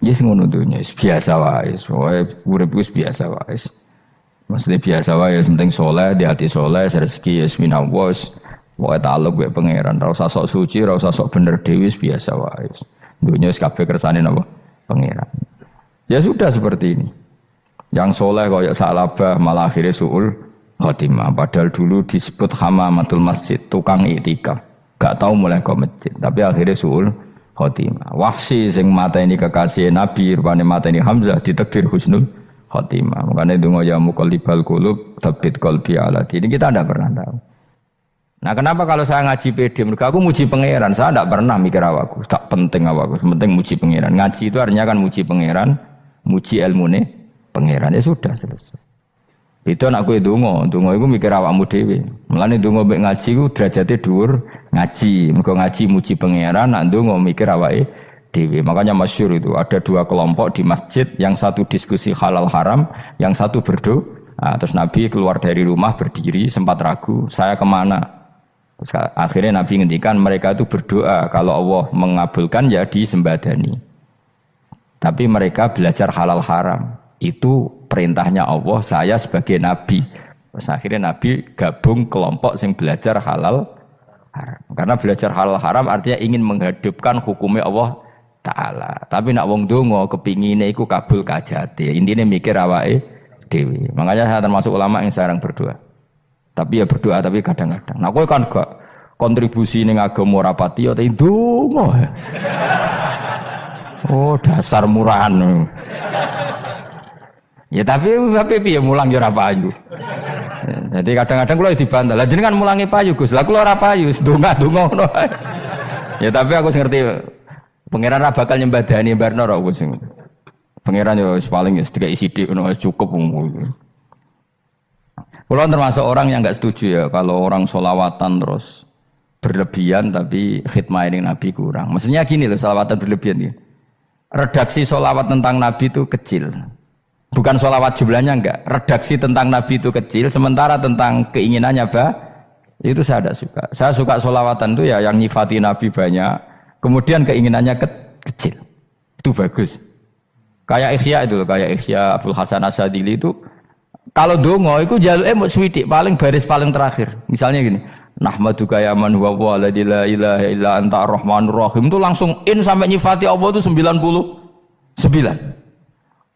Yes ngono dunya biasa wae, urip wis biasa wae. Maksudnya biasa wae penting soleh, di hati soleh, rezeki wis minawos. Wae taluk wae pangeran, ora usah sok suci, ora usah sok bener dhewe biasa wae. Dunya wis kabeh kersane napa? Pangeran. Ya sudah seperti ini. Yang soleh kaya Salabah malah akhirnya suul khotimah. Padahal dulu disebut hamamatul masjid, tukang iktikaf. Gak tahu mulai ke masjid, tapi akhirnya suul khotimah. Wahsi sing mateni kekasih Nabi, rupane mateni Hamzah ditakdir husnul khotimah. Makanya donga ya muqallibal qulub tsabbit qalbi ala dini. Kita tidak pernah tahu. Nah, kenapa kalau saya ngaji PD? Mereka aku muji pangeran, saya tidak pernah mikir awakku, tak penting awakku, penting muji pangeran. Ngaji itu artinya kan muji pangeran, muji ilmune pangeran, ya sudah selesai. Itu anakku donga itu mikir awakmu dhewe. Mulane donga mek ngaji ku derajate dhuwur ngaji. Mergo ngaji muji pangeran, nak donga mikir awake dhewe. Makanya masyhur itu ada dua kelompok di masjid, yang satu diskusi halal haram, yang satu berdoa. Nah, terus Nabi keluar dari rumah berdiri sempat ragu, saya kemana? Terus akhirnya Nabi ngendikan mereka itu berdoa kalau Allah mengabulkan ya disembadani. Tapi mereka belajar halal haram. Itu perintahnya Allah, saya sebagai Nabi. Terus akhirnya Nabi gabung kelompok yang belajar halal haram. Karena belajar halal haram artinya ingin menghidupkan hukumnya Allah Ta'ala. Tapi nak wong donga kepingine iku kabul kajate. Intine mikir awake dhewe. Makanya saya termasuk ulama yang jarang berdoa. Tapi ya berdoa tapi kadang-kadang. Nah kowe kan gak kontribusi ning agama ora pati ya ndonga. Oh dasar murahan. Ya tapi piye mulang ya ora payu. Jadi kadang-kadang kula dibantah. Lah jenengan mulangi payu Gus. Lah kula ora payu, ndonga-ndonga ngono. Ya tapi aku ngerti pangeran ra bakal nyembadani barno ora Gus. Pangeran ya paling ya sedikit sithik ngono cukup. Kula termasuk orang yang enggak setuju ya kalau orang sholawatan terus berlebihan tapi khidmah ini Nabi kurang. Maksudnya gini loh, sholawatan berlebihan ya. Redaksi sholawat tentang Nabi itu kecil. Bukan sholawat jumlahnya enggak. Redaksi tentang Nabi itu kecil, sementara tentang keinginannya itu saya tidak suka. Saya suka sholawatan itu ya yang nyifati Nabi banyak, kemudian keinginannya kecil. Itu bagus. Kayak Ikhya itu loh, kayak Ikhya Abdul Hasan Asadili itu kalau dongo itu jaluke mung swidik paling baris paling terakhir. Misalnya gini, nahmaduka ya man huwa la ilaha illa anta arrahmanur rahim itu langsung in sampai nyifati Allah itu 99.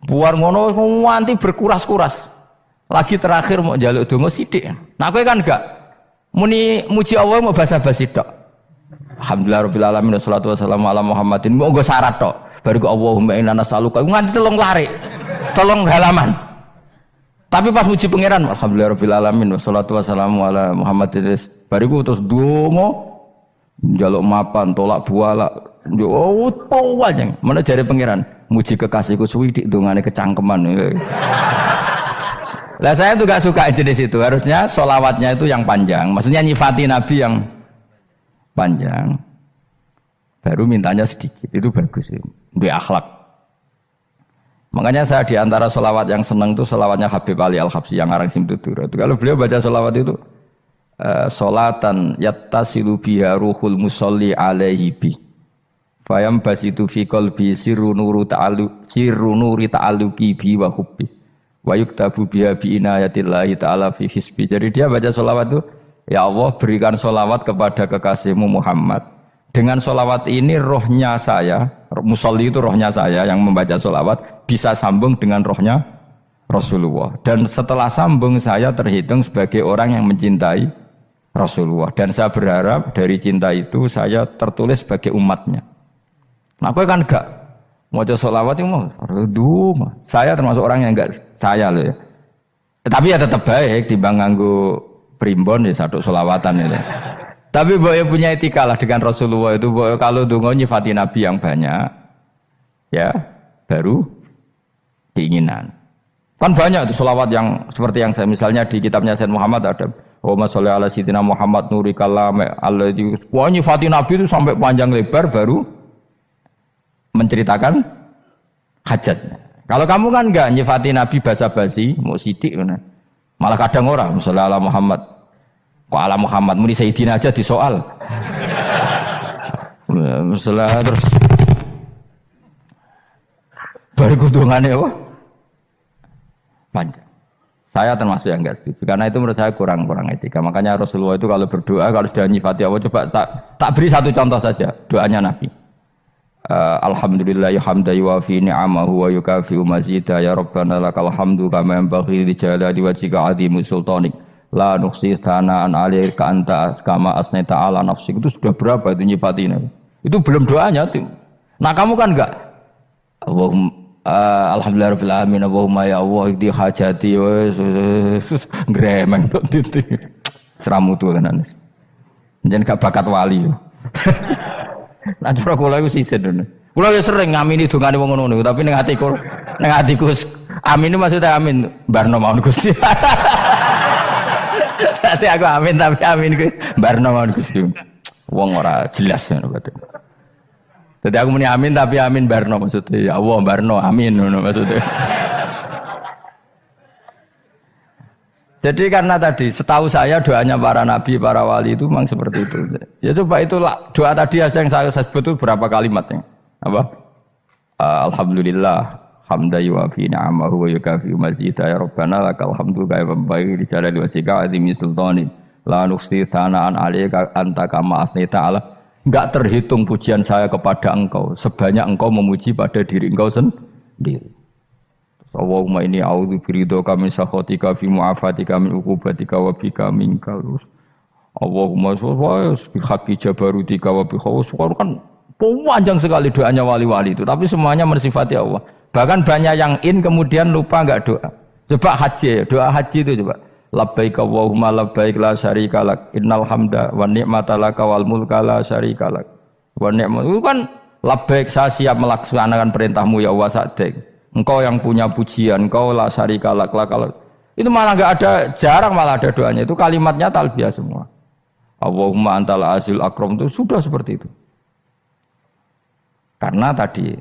Buar ngono nganti berkuras-kuras. Lagi terakhir mau jaluk dongo sithik. Nah kowe kan enggak muni muji Allah mau basa-basi tok. Alhamdulillahirabbil alamin wassalatu wassalamu ala Muhammadin. Mau nggo syarat tok. Baru ke Allahumma inna nas'aluka nganti telung lari. Telung halaman. Tapi pas muji pangeran, alhamdulillahirabbil alamin wassalatu wassalamu ala Muhammadin. Bariku terus donga njaluk mapan, tolak buala. Yo wae. Mana jare pangeran, muji kekasihku suwidik dongane kecangkeman. Lah saya tuh gak suka jenis itu. Harusnya sholawatnya itu yang panjang. Maksudnya nyifati Nabi yang panjang. Baru mintanya sedikit. Itu bagus ya. Duwe akhlak. Makanya saya di antara sholawat yang senang itu sholawatnya Habib Ali Al-Habsyi yang arang Simtutur. Itu kalau beliau baca sholawat itu sholatan yattasilu biha ruhul musolli alaihi bi fayam basitu fi qalbi sirru nuri ta'alluqi bi wa hubbi wa yuktabu biha bi inayatillahi ta'ala fi hisbi. Jadi dia baca sholawat itu, ya Allah berikan sholawat kepada kekasihmu Muhammad. Dengan sholawat ini rohnya saya, musolli itu rohnya saya yang membaca sholawat, bisa sambung dengan rohnya Rasulullah. Dan setelah sambung saya terhitung sebagai orang yang mencintai Rasulullah. Dan saya berharap dari cinta itu saya tertulis sebagai umatnya. Nah, aku kan enggak mau sholawat itu mau. Saya termasuk orang yang enggak saya loh ya. Tapi ya tetap baik timbang nganggo primbon ya satu sholawatan itu. Tapi boleh punya etika lah dengan Rasulullah itu. Kalau dongo nyifati Nabi yang banyak, ya baru keinginan. Kan banyak itu sholawat yang seperti yang saya misalnya di kitabnya Sayyid Muhammad ada Allahumma sholli ala sayyidina Muhammad nuri kalam alladzi wa nyifati Nabi itu sampai panjang lebar baru menceritakan hajatnya. Kalau kamu kan enggak nyifati Nabi basa-basi, mau sidik mana. Malah kadang orang sholli ala Muhammad. Kok ala Muhammad muni sayyidina aja disoal. Masalah terus Baru kudungannya apa? Panjang. Saya termasuk yang enggak setuju karena itu menurut saya kurang etika. Makanya Rasulullah itu kalau berdoa kalau sudah nyifati Allah coba tak beri satu contoh saja doanya Nabi. Alhamdulillah ya hamda yuwafi ni'amahu wa yukafi'u mazida ya rabbana lakal hamdu kama yanbaghi li jalali wajhika 'azimi sultanik la nuhsi sana'an 'alaika anta kama asnaita 'ala nafsik. Itu sudah berapa itu nyifatin itu belum doanya tuh. Nah kamu kan enggak Alhamdulillah rabbil alamin Allahumma ya Allah di hajati gremeng itu seramutu tenan jen gak bakat wali. Nah cara kula iku sisin. Kula ya sering ngamini dongane wong ngono tapi ning atiku amin itu maksudnya amin barno mawon Gusti. Dadi aku amin tapi amin ku barno mawon Gusti. Wong ora jelas ngono berarti. Jadi aku muni amin tapi amin barno maksudnya ya Allah barno amin ngono maksudnya. Jadi karena tadi setahu saya doanya para nabi, para wali itu memang seperti itu. Ya coba itulah doa tadi aja yang saya sebut itu berapa kalimatnya? Apa? Alhamdulillah hamda yuwafi ni'amahu wa yukafi mazida ya rabbana lakal hamdu kaya membaik di jalali wajhika azimi sultani la nuhsi sana'an 'alaika anta kama asnaita 'ala. Enggak terhitung pujian saya kepada engkau sebanyak engkau memuji pada diri engkau sendiri. Allahumma inni a'udzu biridhoka min sakhatika fi mu'afatika min uqubatika wa bika minkal. Allahumma sholli bi haqqi jabarutika wa bi khawfika. Kan panjang sekali doanya wali-wali itu, tapi semuanya mensifati Allah. Bahkan banyak yang kemudian lupa enggak doa. Coba haji, doa haji itu coba. Labbaik Allahumma labbaik la syarika lak innal hamda wa ni'mata laka wal mulka la syarika lak. Wa ni'matu itu kan labbaik saya siap melaksanakan perintahmu ya Allah sa'dik. Engkau yang punya pujian, engkau la syarika lak kalau itu malah enggak ada, jarang malah ada doanya. Itu kalimatnya talbiyah semua. Allahumma antal azil akram itu sudah seperti itu. Karena tadi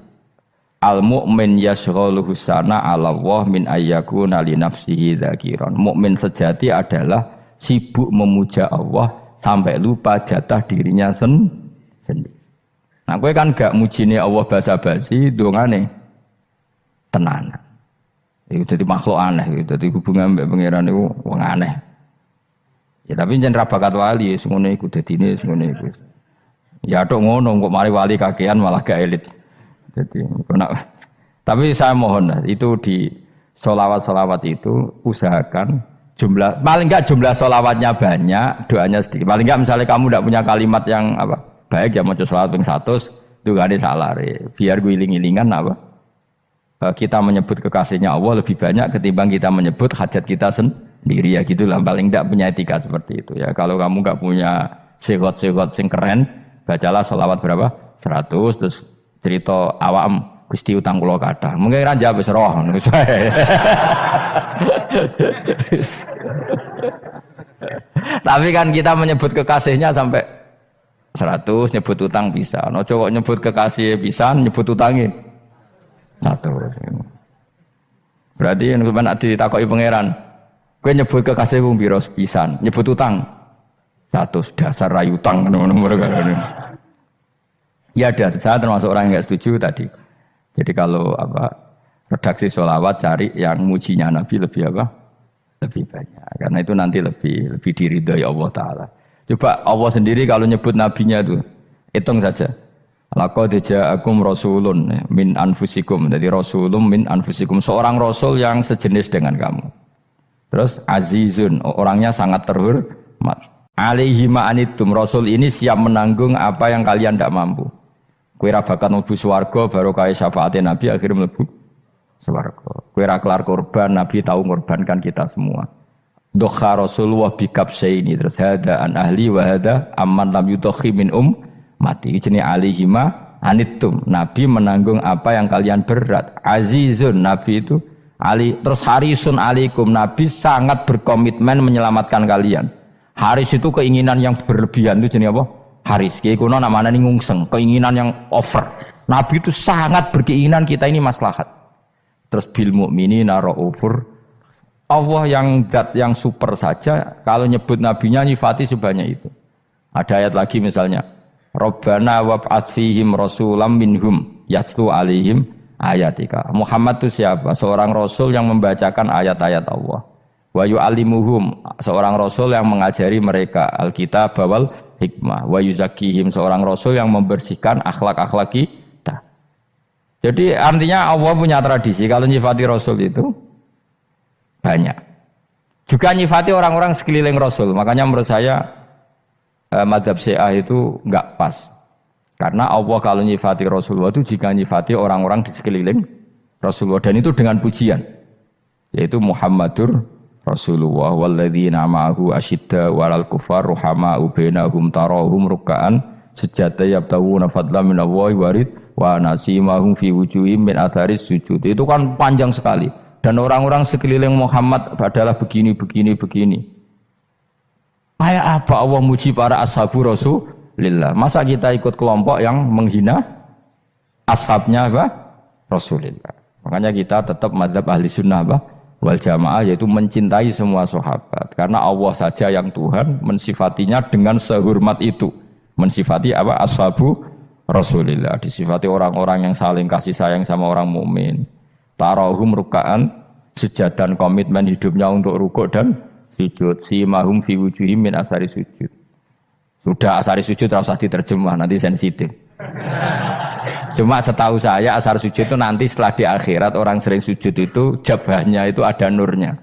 al mu'min yashghaluhu sana 'ala Allah min ayyakuna li nafsihi dzakiran. Mukmin sejati adalah sibuk memuja Allah sampai lupa jatah dirinya sendiri. Nah, kowe kan gak mujine Allah basa-basi, dongane tenanan. Itu jadi makhluk aneh, itu jadi hubungan mbek pangeran itu wong aneh. Ya tapi jan ra bakat wali, ngono iku dadine ngono iku. Ya tok ngono kok mari wali kakean malah gak elit. Jadi tapi saya mohon itu di sholawat itu usahakan jumlah paling enggak jumlah sholawatnya banyak, doanya sedikit. Paling enggak misalnya kamu tidak punya kalimat yang apa baik ya mau sholawat ping 100 itu gak ada salah biar gue iling-ilingan apa kita menyebut kekasihnya Allah lebih banyak ketimbang kita menyebut hajat kita sendiri ya gitulah. Paling enggak punya etika seperti itu ya. Kalau kamu enggak punya segot-segot sing keren, bacalah sholawat berapa 100 terus cerita awam Gusti utang kula kathah. Mungkin ra jawab wis roh ngono. Tapi kan kita menyebut kekasihnya sampai 100, nyebut utang bisa. Ojo kok nyebut kekasih pisan, nyebut utangnya 100. Berarti yen sampeyan ditakoki pangeran, kowe nyebut kekasihku piro pisan, nyebut utang 100, dasar rayu utang ngono-ngono. Ya ada, saya termasuk orang yang enggak setuju tadi. Jadi kalau redaksi sholawat cari yang mujinya Nabi lebih lebih banyak. Karena itu nanti lebih diridhoi Allah Taala. Coba Allah sendiri kalau nyebut nabinya itu hitung saja. Laqad ja'akum rasulun min anfusikum. Jadi rasulun min anfusikum, seorang rasul yang sejenis dengan kamu. Terus azizun, orangnya sangat terhormat. Alaihi ma'anitum, rasul ini siap menanggung apa yang kalian tidak mampu. Kowe ra bakat mlebu swarga baru kaya syafaate Nabi akhirnya mlebu swarga. Kowe ra kelar korban, Nabi tahu mengorbankan kita semua. Dokha Rasulullah bikabsaini terus hada an ahli wa hada amman lam yudokhi min mati. Jenenge alihima anittum. Nabi menanggung apa yang kalian berat. Azizun, Nabi itu ali terus harisun alaikum. Nabi sangat berkomitmen menyelamatkan kalian. Haris itu keinginan yang berlebihan itu jenenge apa? Haris, kiai kuno namanya ini ngungseng, keinginan yang over. Nabi itu sangat berkeinginan kita ini maslahat. Terus bil mukminina raufur. Allah yang super saja kalau nyebut nabinya nyifati sebanyak itu. Ada ayat lagi misalnya, Rabbana wab'ats fihim rasulam minhum yatlu alaihim ayatika. Muhammad itu siapa? Seorang rasul yang membacakan ayat-ayat Allah. Wa yu'allimuhum, seorang rasul yang mengajari mereka Alkitab wal hikmah. Wa yuzakkihim, seorang rasul yang membersihkan akhlak-akhlak kita. Jadi artinya Allah punya tradisi kalau nyifati rasul itu banyak. Juga nyifati orang-orang sekeliling rasul. Makanya menurut saya madzhab Syiah itu enggak pas. Karena Allah kalau nyifati Rasulullah itu jika nyifati orang-orang di sekeliling Rasulullah, dan itu dengan pujian, yaitu Muhammadur Rasulullah walladzina ma'ahu asyidda walal kufar ruhama'u bainahum tarahum ruk'an sujada yabtawuna fadlan minallahi warid wa nasimahum fi wujuhim min atharis sujud. Itu kan panjang sekali, dan orang-orang sekeliling Muhammad adalah begini. Kayak apa Allah muji para ashabu Rasulillah? Masa kita ikut kelompok yang menghina ashabnya apa? Rasulillah. Makanya kita tetap madzhab ahli sunnah apa? Wal jamaah, yaitu mencintai semua sahabat. Karena Allah saja yang Tuhan mensifatinya dengan sehormat itu. Mensifati apa? Ashabu Rasulillah. Disifati orang-orang yang saling kasih sayang sama orang mukmin. Tarahum ruka'an, sujud dan komitmen hidupnya untuk rukuk dan sujud. Simahum fi wujuhim min asari sujud. Sudah asari sujud tidak usah diterjemah, nanti sensitif. Cuma setahu saya asar sujud itu nanti setelah di akhirat orang sering sujud itu jabahnya itu ada nurnya.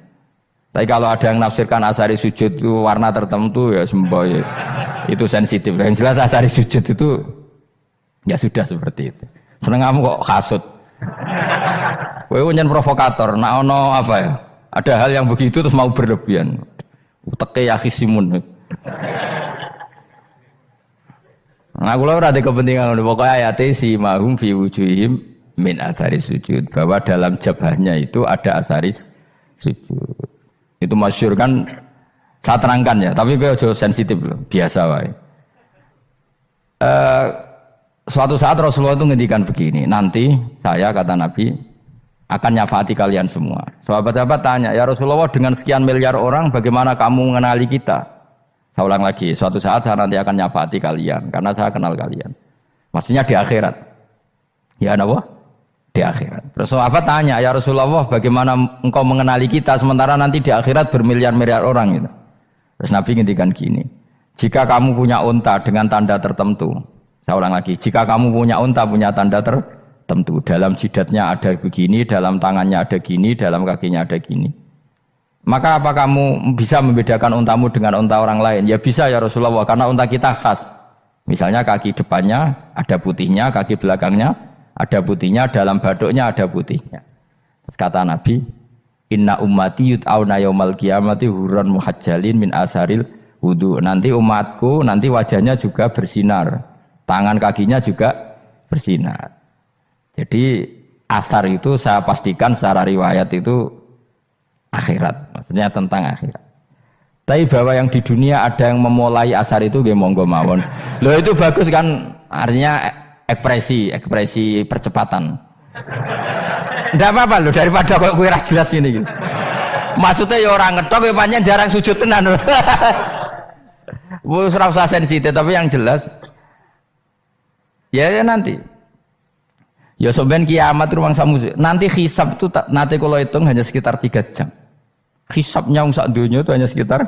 Tapi kalau ada yang nafsirkan asari sujud itu warna tertentu ya semboy. Itu sensitif. Yang jelas asari sujud itu ya sudah seperti itu. Seneng kamu kok hasut. Kowe nyen provokator, nak ono apa ya? Ada hal yang begitu terus mau berlebihan. Uteke ya khisimun. Nah, kalau ora ada kepentingan pokoknya ayat si mahum fi wujuhim min atharis sujud, bahwa dalam jabahnya itu ada asaris sujud. Itu masyhur kan, saya terangkan ya, tapi gue jauh sensitif loh, biasa wae. Suatu saat Rasulullah itu ngendikan begini, nanti saya kata Nabi akan nyafaati kalian semua. Sahabat-sahabat tanya, ya Rasulullah dengan sekian miliar orang bagaimana kamu mengenali kita? Saya ulang lagi, suatu saat saya nanti akan nyafaati kalian karena saya kenal kalian. Maksudnya di akhirat. Ya apa? Di akhirat. Terus sahabat tanya, ya Rasulullah bagaimana engkau mengenali kita sementara nanti di akhirat bermiliar-miliar orang gitu. Terus Nabi ngendikan gini, jika kamu punya unta dengan tanda tertentu, saya ulang lagi, jika kamu punya unta punya tanda tertentu, dalam jidatnya ada begini, dalam tangannya ada gini, dalam kakinya ada gini, maka apa kamu bisa membedakan untamu dengan unta orang lain? Ya bisa ya Rasulullah, karena unta kita khas. Misalnya kaki depannya ada putihnya, kaki belakangnya ada putihnya, dalam baduknya ada putihnya. Kata Nabi, inna ummati yut'auna yaumal qiyamati hurran muhajjalin min asaril wudu. Nanti umatku nanti wajahnya juga bersinar, tangan kakinya juga bersinar. Jadi asar itu saya pastikan secara riwayat itu akhirat, maksudnya tentang akhirat. Tapi bahwa yang di dunia ada yang memulai asar itu nggih monggo mawon. Loh itu bagus kan, artinya ekspresi percepatan. Ndak apa-apa loh, daripada kok kowe ora jelas ini gitu. Maksudnya ya orang ngetok ya pancen jarang sujud tenan. Wis ora usah sensitif, tapi yang jelas ya nanti. Ya sampean kiamat ruang samu. Nanti hisab itu nanti kalau hitung hanya sekitar 3 jam. Hisabnya sak dunia itu hanya sekitar,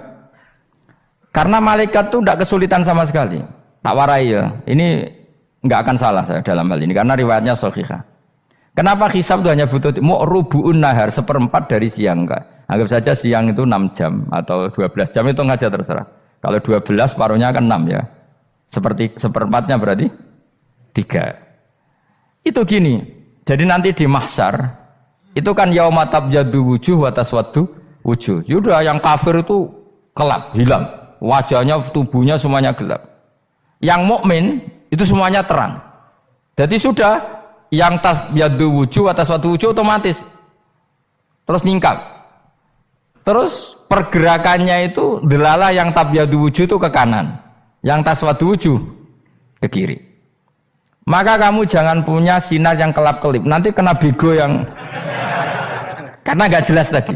karena malaikat itu tidak kesulitan sama sekali. Tak warai ya. Ini enggak akan salah saya dalam hal ini karena riwayatnya sahihah. Kenapa hisab itu hanya butuh rubu'un nahar, 1/4 dari siang enggak? Anggap saja siang itu 6 jam atau 12 jam, itu aja terserah. Kalau 12 paruhnya kan 6 ya. Seperti 1/4-nya berarti 3. Itu gini. Jadi nanti di mahsyar itu kan yauma tabyaddu wujuh wa taswaddu wujuh. Yaudah yang kafir itu kelap, hilang. Wajahnya, tubuhnya semuanya gelap. Yang mukmin itu semuanya terang. Jadi sudah yang tabyaddu wujuh wa taswaddu wujuh otomatis terus nyingkap. Terus pergerakannya itu delalah yang tabyaddu wujuh itu ke kanan, yang taswaddu wujuh ke kiri. Maka kamu jangan punya sinar yang kelap-kelip. Nanti kena bego yang karena gak jelas tadi.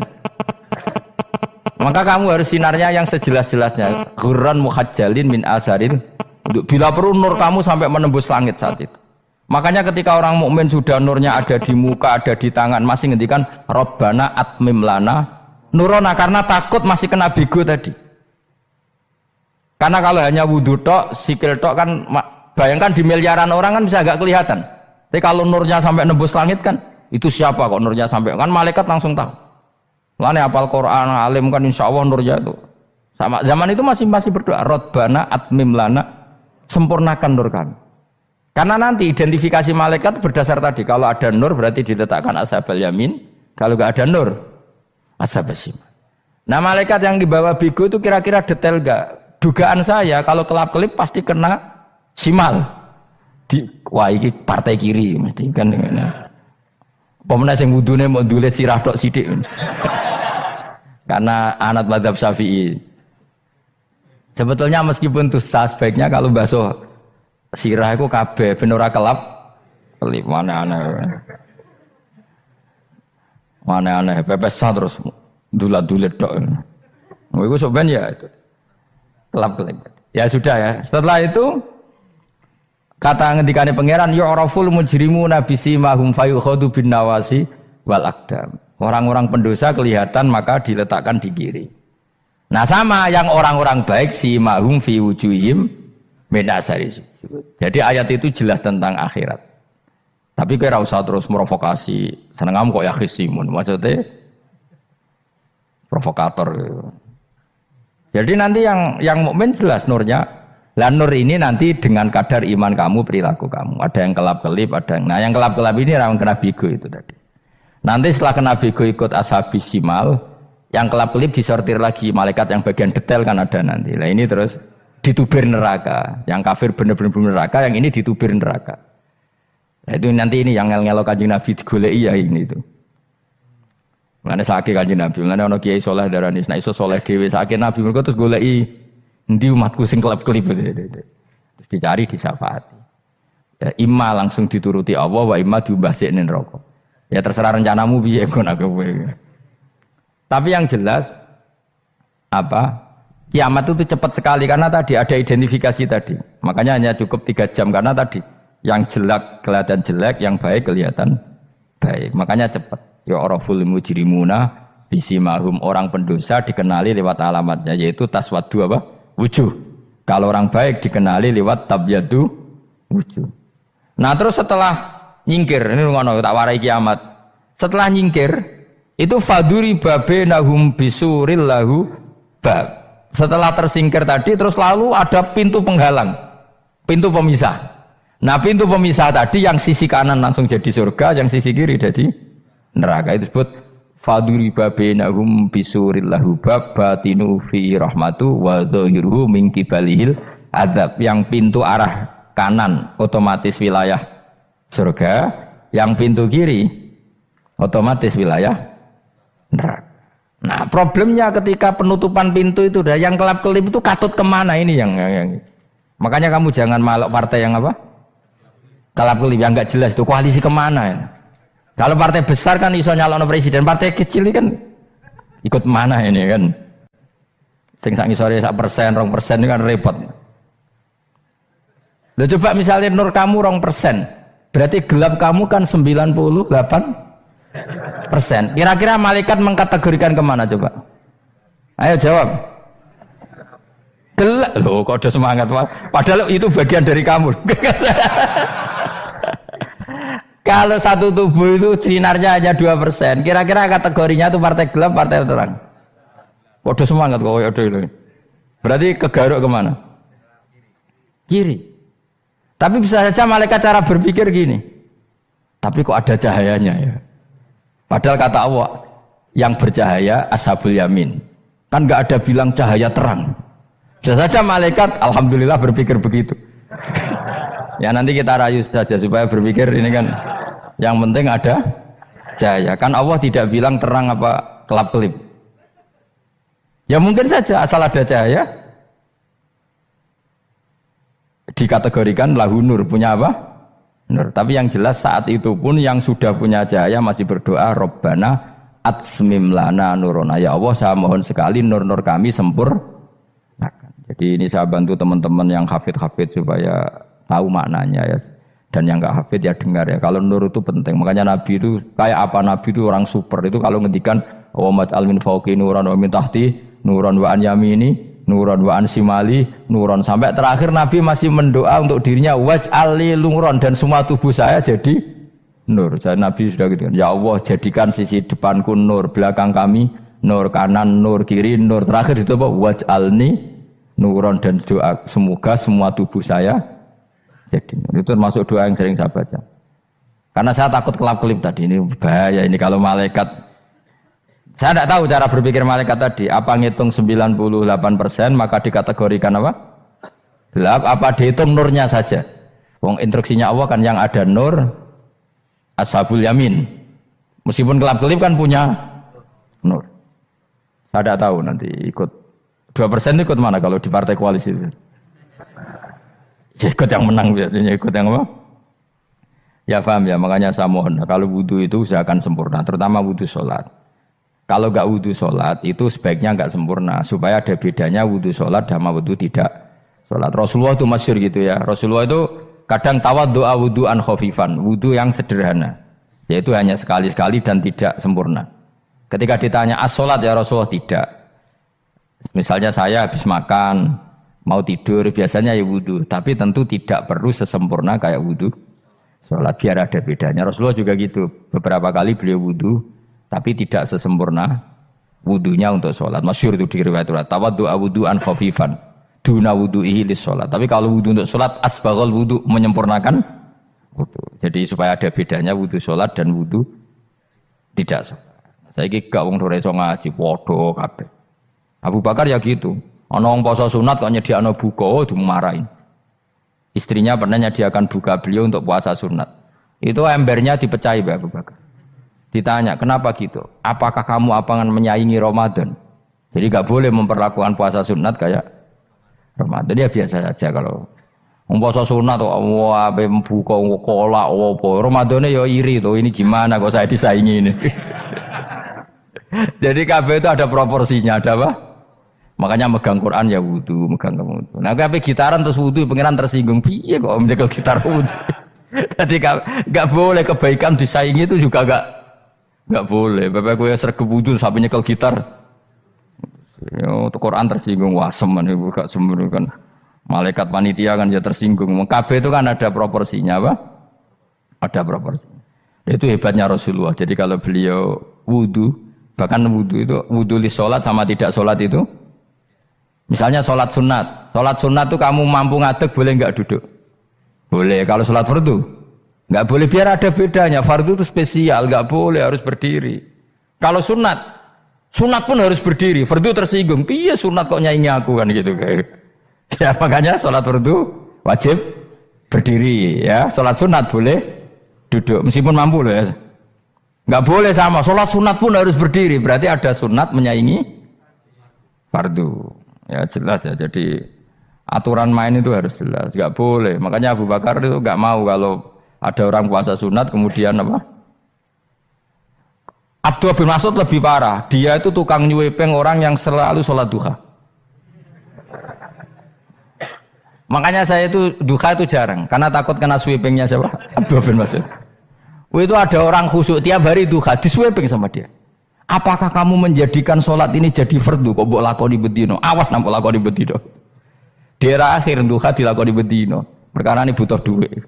Maka kamu harus sinarnya yang sejelas-jelasnya. Ghurran muhajjalin min asaril. Bila perlu nur kamu sampai menembus langit saat itu. Makanya ketika orang mukmin sudah nurnya ada di muka, ada di tangan, masih ngendikan Rabbana atmim lana nurona karena takut masih kena bigo tadi. Karena kalau hanya wudhu tok, sikil tok kan bayangkan di miliaran orang kan bisa agak kelihatan. Tapi kalau nurnya sampai nembus langit kan itu siapa kok nurnya sampai kan malaikat langsung tahu. Lane hafal Quran, alim kan insya Allah nurnya itu. Sama zaman itu masih berdoa Rabbana atmim lana sempurnakan nur kami. Karena nanti identifikasi malaikat berdasar tadi. Kalau ada nur berarti diletakkan ashabal yamin. Kalau nggak ada nur, ashabal shimal. Nah malaikat yang dibawa bigo itu kira-kira detail nggak? Dugaan saya kalau kelap-kelip pasti kena simal. Wah ini partai kiri mesti kan. Pemenang yang wudhunya mau dulet sirah tok sidik. Karena anak madzhab Syafi'i. Sebetulnya meskipun itu sebaiknya kalau basuh sirah itu kabeh ben ora kelap kelip mana aneh pepesan terus dulat-dulit tok. Iku soben ya itu kelap kelip. Ya sudah ya. Setelah itu kata ngendikane pangeran yu'raful mujrimuna bisimahum fayukhadu bin nawasi wal aqdam. Orang-orang pendosa kelihatan maka diletakkan di kiri. Nah sama yang orang-orang baik simahum fi wujuhim min asari sujud. Jadi ayat itu jelas tentang akhirat. Tapi kira usah terus merovokasi. Seneng kamu kok ya khisimun. Maksudnya provokator gitu. Jadi nanti yang mukmin jelas nurnya. Lah nur ini nanti dengan kadar iman kamu, perilaku kamu. Ada yang kelap-kelip, ada yang. Nah yang kelap-kelip ini yang kena bigo itu tadi. Nanti setelah kena bigo ikut ashabis simal, yang kelap-kelip disortir lagi malaikat yang bagian detail kan ada nanti. Nah ini terus ditubir neraka. Yang kafir benar-benar neraka, yang ini ditubir neraka. Nah, itu nanti ini yang ngel-ngelo Kanjeng Nabi digoleki ya ini itu. Mane sakit Kanjeng Nabi, mane ana kiai saleh darani nek iso saleh dhewe sakit Nabi mergo terus goleki endi umatku sing kelep-kelip terus dicari disyafaati. Ya imma langsung dituruti Allah wa imma diumbasik ning neraka. Ya terserah rencanamu piye kon aku kowe. Tapi yang jelas apa? Kiamat itu cepat sekali karena tadi ada identifikasi tadi. Makanya hanya cukup 3 jam karena tadi yang jelek kelihatan jelek, yang baik kelihatan baik. Makanya cepat. Ya araful mujrimuna bisimahum, orang pendosa dikenali lewat alamatnya yaitu taswaddu apa? Wujuh. Kalau orang baik dikenali lewat tabyadu wujuh. Nah, terus setelah nyingkir, ini ngono tak warai kiamat. Setelah nyingkir itu faduri babenahum bisuril lahu bab. Setelah tersingkir tadi terus lalu ada pintu penghalang, pintu pemisah. Nah pintu pemisah tadi yang sisi kanan langsung jadi surga, yang sisi kiri jadi neraka. Itu disebut faduri babenahum bisuril lahu bab batinu fi rahmatu wa dhahiruhu min kibalihil adzab. Yang pintu arah kanan otomatis wilayah surga, yang pintu kiri otomatis wilayah neraka. Nah problemnya ketika penutupan pintu itu yang kelap-kelip itu katut kemana ini yang makanya kamu jangan malok partai yang apa kelap-kelip yang nggak jelas itu koalisi kemana ya. Kalau partai besar kan iso nyalon presiden, partai kecil ini kan ikut mana ini kan sing sak ngisore 1%, 2% ini kan repot. Loh coba misalnya nur kamu 2%, berarti gelap kamu kan 98%. Kira-kira malaikat mengkategorikan kemana coba? Ayo jawab. Gelap. Loh kok ada semangat Pak. Padahal itu bagian dari kamu. Kalau satu tubuh itu sinarnya hanya 2%. Kira-kira kategorinya itu partai gelap, partai terang. Kok ada semangat kok ada itu. Berarti kegaruk kemana? Kiri. Tapi bisa saja malaikat cara berpikir gini. Tapi kok ada cahayanya ya? Padahal kata Allah yang bercahaya ashabul yamin. Kan nggak ada bilang cahaya terang. Bisa saja malaikat alhamdulillah berpikir begitu. Ya nanti kita rayu saja supaya berpikir ini kan yang penting ada cahaya. Kan Allah tidak bilang terang apa kelap-kelip. Ya mungkin saja asal ada cahaya dikategorikan lahu nur, punya apa? Nur. Tapi yang jelas saat itu pun yang sudah punya cahaya masih berdoa Rabbana atsmim lana nurona. Ya Allah saya mohon sekali nur-nur kami sempurnakan. Jadi ini saya bantu teman-teman yang hafid-hafid supaya tahu maknanya ya. Dan yang nggak hafid ya dengar ya. Kalau nur itu penting. Makanya Nabi itu kayak apa? Nabi itu orang super. Itu kalau ngendikan wa mat al min fauqi nuran wa min tahti nuran wa an yamini nuran wa an simali nuran, sampai terakhir Nabi masih mendoa untuk dirinya waj'alli nuran, dan semua tubuh saya jadi nur. Jadi Nabi sudah gitu kan. Ya Allah, jadikan sisi depanku nur, belakang kami nur, kanan nur, kiri nur. Terakhir itu apa? Waj'alni nuran, dan doa semoga semua tubuh saya jadi nur. Itu termasuk doa yang sering saya baca. Karena saya takut kelap-kelip tadi, ini bahaya ini kalau malaikat. Saya tidak tahu cara berpikir malaikat tadi. Apa ngitung 98% maka dikategorikan apa? Gelap. Apa dihitung nurnya saja? Wong instruksinya Allah kan yang ada nur ashabul yamin. Meskipun kelap-kelip kan punya nur. Saya tidak tahu nanti ikut 2% ikut mana kalau di partai koalisi itu. Ya ikut yang menang biasanya, ikut yang apa? Ya paham ya, makanya saya mohon kalau wudhu itu usahakan sempurna, terutama wudhu sholat. Kalau nggak wudhu sholat itu sebaiknya nggak sempurna, supaya ada bedanya wudhu sholat sama wudhu tidak sholat. Rasulullah itu masyhur gitu ya, Rasulullah itu kadang tawaddu'a wudhu'an khafifan, wudhu yang sederhana, yaitu hanya sekali-sekali dan tidak sempurna. Ketika ditanya as-sholat ya Rasulullah, tidak. Misalnya saya habis makan, mau tidur, biasanya ya wudhu, tapi tentu tidak perlu sesempurna kayak wudhu sholat, biar ada bedanya. Rasulullah juga gitu, beberapa kali beliau wudhu, tapi tidak sesempurna wudhunya untuk sholat. Masyhur itu di riwayat tawaddu'a wudhu'an khafifan duna wudhu'ihi lis sholat. Tapi kalau wudhu untuk sholat asbaghal wudhu, menyempurnakan wudhu. Jadi supaya ada bedanya wudhu sholat dan wudhu tidak sholat. Saya gak wong ora iso ngaji padha kabeh. Abu Bakar ya gitu. Ana wong poso sunat kok nyediakno buka, dimarahin. Istrinya pernah nyediakan buka beliau untuk puasa sunat. Itu embernya dipecahi Mbak Abu Bakar. Ditanya, kenapa gitu? Apakah kamu akan menyaingi Ramadan? Jadi gak boleh memperlakukan puasa sunat kayak Ramadan. Ya biasa saja kalau puasa sunat kok wah buka kolak apa. Ramadannya ya iri tuh. Ini gimana kok saya disaingi ini? Jadi kabeh itu ada proporsinya, ada apa? Makanya megang Quran ya wudu, megang wudu. Nah, kabeh gitaran terus wudu, pengiran tersinggung. Piye kok menjegal gitar wudu? Jadi enggak boleh kebaikan disaingi itu juga enggak boleh. Bapak gue sergep wudu sampai nyekel gitar. Ya, untuk Quran tersinggung, wah semen ibu gak sembunyi kan. Malaikat panitia kan ya tersinggung. Kabeh itu kan ada proporsinya apa? Ada proporsinya. Itu hebatnya Rasulullah. Jadi kalau beliau wudu, bahkan wudu itu wudu li sholat sama tidak sholat itu. Misalnya sholat sunat itu kamu mampu ngadeg boleh nggak duduk? Boleh. Kalau sholat fardu nggak boleh, biar ada bedanya. Fardu itu spesial, nggak boleh, harus berdiri. Kalau sunat pun harus berdiri. Fardu tersinggung, iya sunat kok nyaingi aku kan gitu kayak. Ya makanya sholat fardu wajib berdiri ya. Sholat sunat boleh duduk meskipun mampu loh ya. Nggak boleh sama. Sholat sunat pun harus berdiri. Berarti ada sunat menyaingi fardu. Ya jelas ya, jadi aturan main itu harus jelas, nggak boleh. Makanya Abu Bakar itu nggak mau kalau ada orang puasa sunat kemudian apa? Abdullah bin Mas'ud lebih parah, dia itu tukang nyuepeng orang yang selalu sholat duha. Makanya saya itu duha itu jarang, karena takut kena sweepingnya siapa? Abdullah bin Mas'ud. Itu ada orang khusyuk tiap hari duha, disweping sama dia. Apakah kamu menjadikan sholat ini jadi fardu? Kok mbok lakoni bedino? Awas nampak lakoni bedino. Daerah akhir duha dilakoni bedino. Perkara ini butuh duit.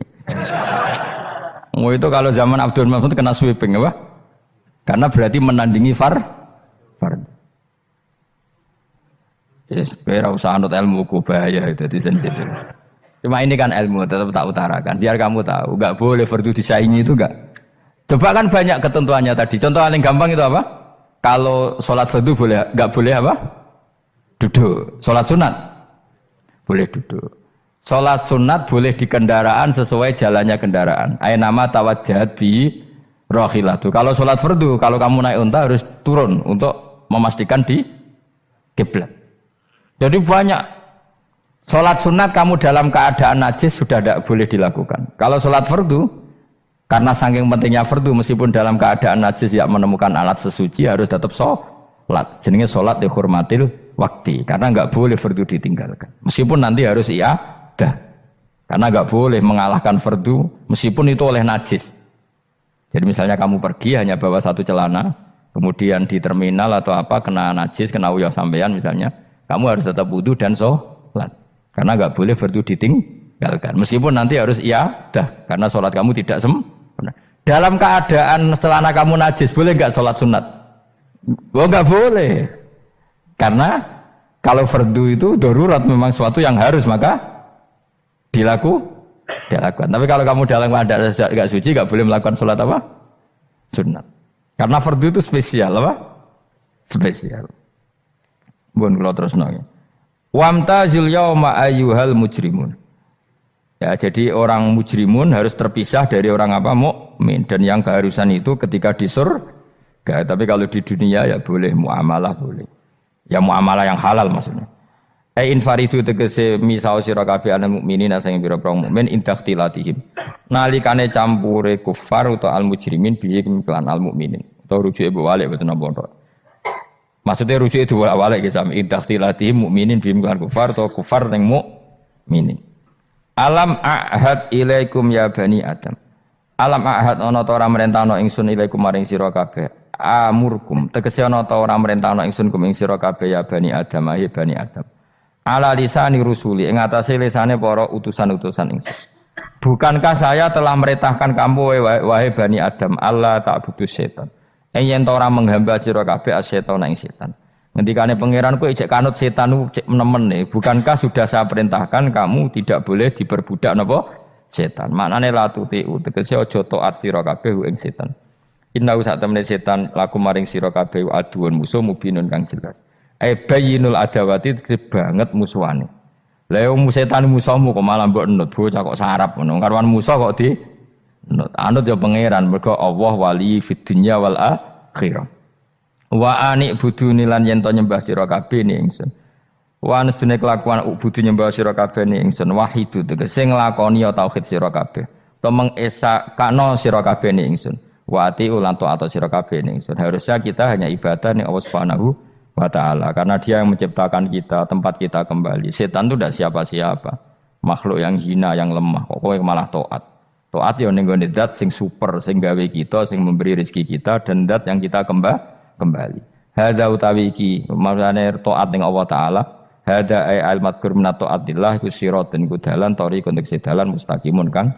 Itu kalau zaman Abdul Mas'ud kena sweeping apa? Karena berarti menandingi fardu. Yes, ora usah anut ilmu ku bahaya itu di sensitif. Cuma ini kan ilmu tetap tak utarakan. Biar kamu tahu, enggak boleh fardu disaingi itu enggak. Coba kan banyak ketentuannya tadi. Contoh paling gampang itu apa? Kalau sholat fardu boleh, enggak boleh apa? Duduk. Sholat sunat boleh duduk. Sholat sunat boleh di kendaraan sesuai jalannya kendaraan. Aynama tawajjahat bi rakhilatu. Kalau sholat fardu, kalau kamu naik unta harus turun untuk memastikan di kiblat. Jadi banyak sholat sunat kamu dalam keadaan najis sudah tidak boleh dilakukan. Kalau sholat fardu, karena saking pentingnya fardu, meskipun dalam keadaan najis tidak menemukan alat sesuci harus tetap sholat. Jenenge sholat dihormatil waktu, karena nggak boleh fardu ditinggalkan. Meskipun nanti harus iadah. Karena nggak boleh mengalahkan fardu meskipun itu oleh najis. Jadi misalnya kamu pergi hanya bawa satu celana, kemudian di terminal atau apa kena najis, kena uyah sampean misalnya, kamu harus tetap wudu dan sholat. Karena nggak boleh fardu ditinggalkan. Meskipun nanti harus iyadah karena sholat kamu tidak sempurna. Dalam keadaan celana kamu najis, boleh nggak sholat sunat? Oh nggak boleh. Karena kalau fardu itu darurat memang sesuatu yang harus maka dilakukan. Tapi kalau kamu dalam keadaan nggak suci, nggak boleh melakukan sholat apa? Sunat. Karena fardu itu spesial apa? Spesial. Bukan kalau terus nanya. Wamtazil yauma ayyuhal mujrimun. Ya, jadi orang mujrimun harus terpisah dari orang apa? Mukmin. Dan yang keharusan itu ketika di surga. Tapi kalau di dunia ya boleh muamalah boleh. Ya muamalah yang halal maksudnya. Infaridu tegese misao sira kabeh ana mukminin sing pira-pira mukmin intakhtilatihim. Nalikane campure kufar utawa al mujrimin bihi kelan al mukminin. Utawa rujuke mbok walik boten napa. Maksudnya rujuke diwalik ge sami intakhtilatihim mukminin bihi kelan kufar utawa kufar ning mukminin. Alam ahad ilaikum ya bani Adam. Alam ahad ana ta ora merentano ingsun ilaikum maring sira kabeh. Amurkum tegese ana ta ora merentano ingsun kum ing sira kabeh ya bani Adam ya bani Adam. Ala lisani rusuli ing atase lisane para utusan-utusan ingsun. Bukankah saya telah merintahkan kamu wahai Bani Adam Allah ta'budu setan. Yen to ora menghamba sira kabeh asetan ing setan. Ngendikane pangeran kowe ijek kanut setan cek nemen nih. Bukankah sudah saya perintahkan kamu tidak boleh diperbudak napa setan. Maknane la tutiu tegese aja taat sira kabeh ing setan. Inna sak temene setan laku maring sira kabeh aduun musuh mubinun kang jelas. Bayinul adawati banget musuhane. Lah wong setan musuhmu kok malah mbok enut bocah kok sarap ngono. Karwan musuh kok di enut. Anut ya pangeran mergo Allah wali fid dunya wal akhirah. Wa ani buduni lan yen to nyembah sira kabeh ni ingsun. Wa anstune kelakuan budu nyembah sira kabeh ni ingsun wahidu tegese nglakoni ya tauhid sira kabeh. To mengesakno sira kabeh ni ingsun. Wa ati ulan taat sira kabeh ni ingsun. Harusnya kita hanya ibadah ning Allah Subhanahu wa ta'ala karena dia yang menciptakan kita, tempat kita kembali. Setan itu tidak siapa-siapa, makhluk yang hina, yang lemah. Kok kowe malah taat. Taat ya ning gone zat sing super, sing gawe kita, sing memberi rezeki kita dan zat yang kita kembali. Hadza utawi iki maksudane taat ning Allah taala. Hadza ay al madkur min taatillah iku siratun ku dalan tariqun tegese dalan mustaqimun kang